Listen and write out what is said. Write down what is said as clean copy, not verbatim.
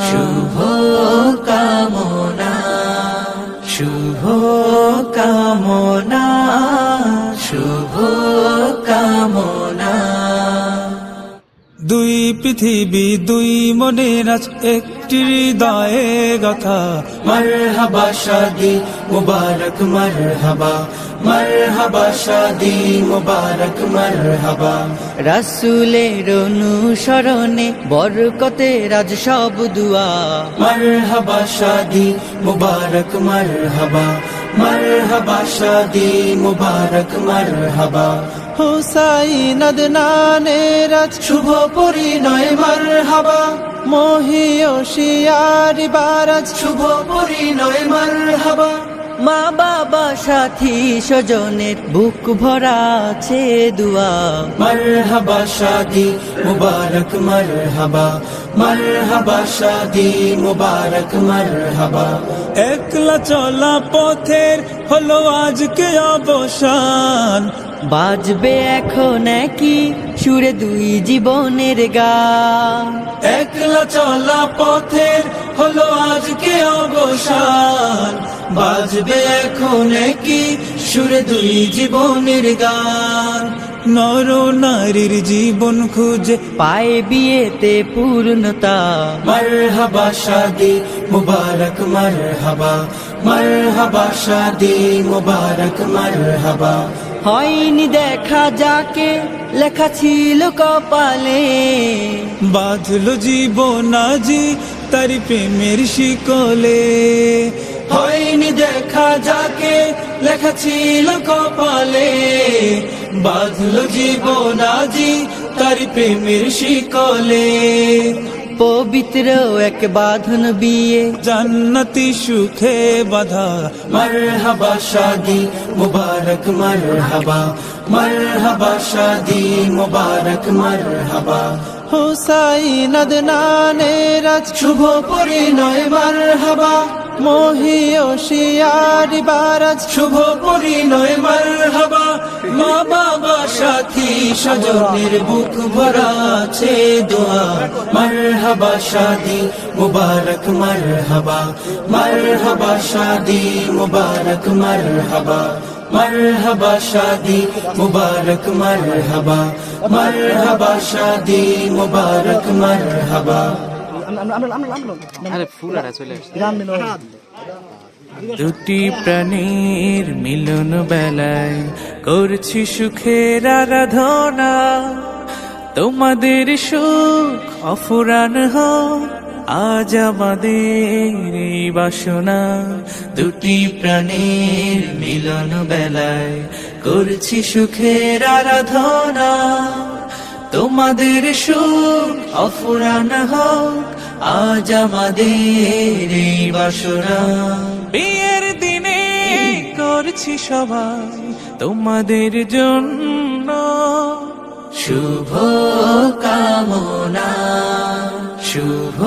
শুভ কামনা, শুভ কামনা, শুভ কামনা। দুই পৃথিবী দুই মনের আজ একটি হৃদয়ে গাথা। মারহাবা শাদি মুবারক মারহাবা, মারহাবা শাদি মুবারক মারহাবা। রাসূলের অনুসরণে বরকতের আজ সব দুয়া। মারহাবা শাদি মুবারক মারহাবা, মারহাবা শাদি মুবারক মারহাবা। হুসাইন আদনানের আজ শুভ পরিণয় মারহাবা, মহিয়সিয়ার বারাজ শুভ পরিণয় মারহাবা। মা বাবা সাথী স্বজনের বুক ভরা আছে দুয়া। মারহাবা শাদি মুবারক মারহাবা, মারহাবা শাদি মুবারক মারহাবা। একলা চলা পথের হলো আজকে অবসান। বাজবে এখন কি সুরে দুই জীবনের গান। একলা চলা পথের হলো আজকে অবসান। বাজবে এখন কি সুরে দুই জীবনের গান। নর নারীর জীবন খুঁজে পায় বিয়েতে পূর্ণতা। মারহাবা শাদি মুবারক মারহাবা, মারহাবা শাদি মুবারক মারহাবা। হয়নি দেখা যাকে লেখা ছিল কপালে। বাঁধলো জীবন আজি তার প্রেমের শিকলে। হয়নি দেখা যাকে লেখা ছিল কপালে। বাঁধলো জীবন আজি তার প্রেমের শিকলে। পবিত্র এক বাঁধন বিয়ে জান্নাতি সুখে বাধা। মারহাবা শাদি মুবারক মারহাবা, মারহাবা শাদি মুবারক মারহাবা। হুসাইন আদনানের আজ শুভ পরিণয় মারহাবা, মহিয়সিয়ার বারাজ শুভ পরিণয় মারহাবা। মা বাবা সাথী স্বজনের বুক ভরা আছে দোয়া। মারহাবা শাদি মুবারক মারহাবা, মারহাবা শাদি মুবারক মারহাবা। মারহাবা শাদি মুবারক মারহাবা, মারহাবা শাদি মুবারক মারহাবা। দুটি প্রাণীর মিলন বেলায় করছি সুখের আরাধনা। তোমাদের সুখ অফুরান হোক আজ আমাদের এই বাসনা। দুটি প্রাণীর মিলন বেলায় করছি সুখের আরাধনা। তোমাদের সুখ অফুরান হোক আজ আমাদের এই বাসনা। বিয়ের দিনে করছি সবাই তোমাদের জন্য শুভ কামনা, শুভ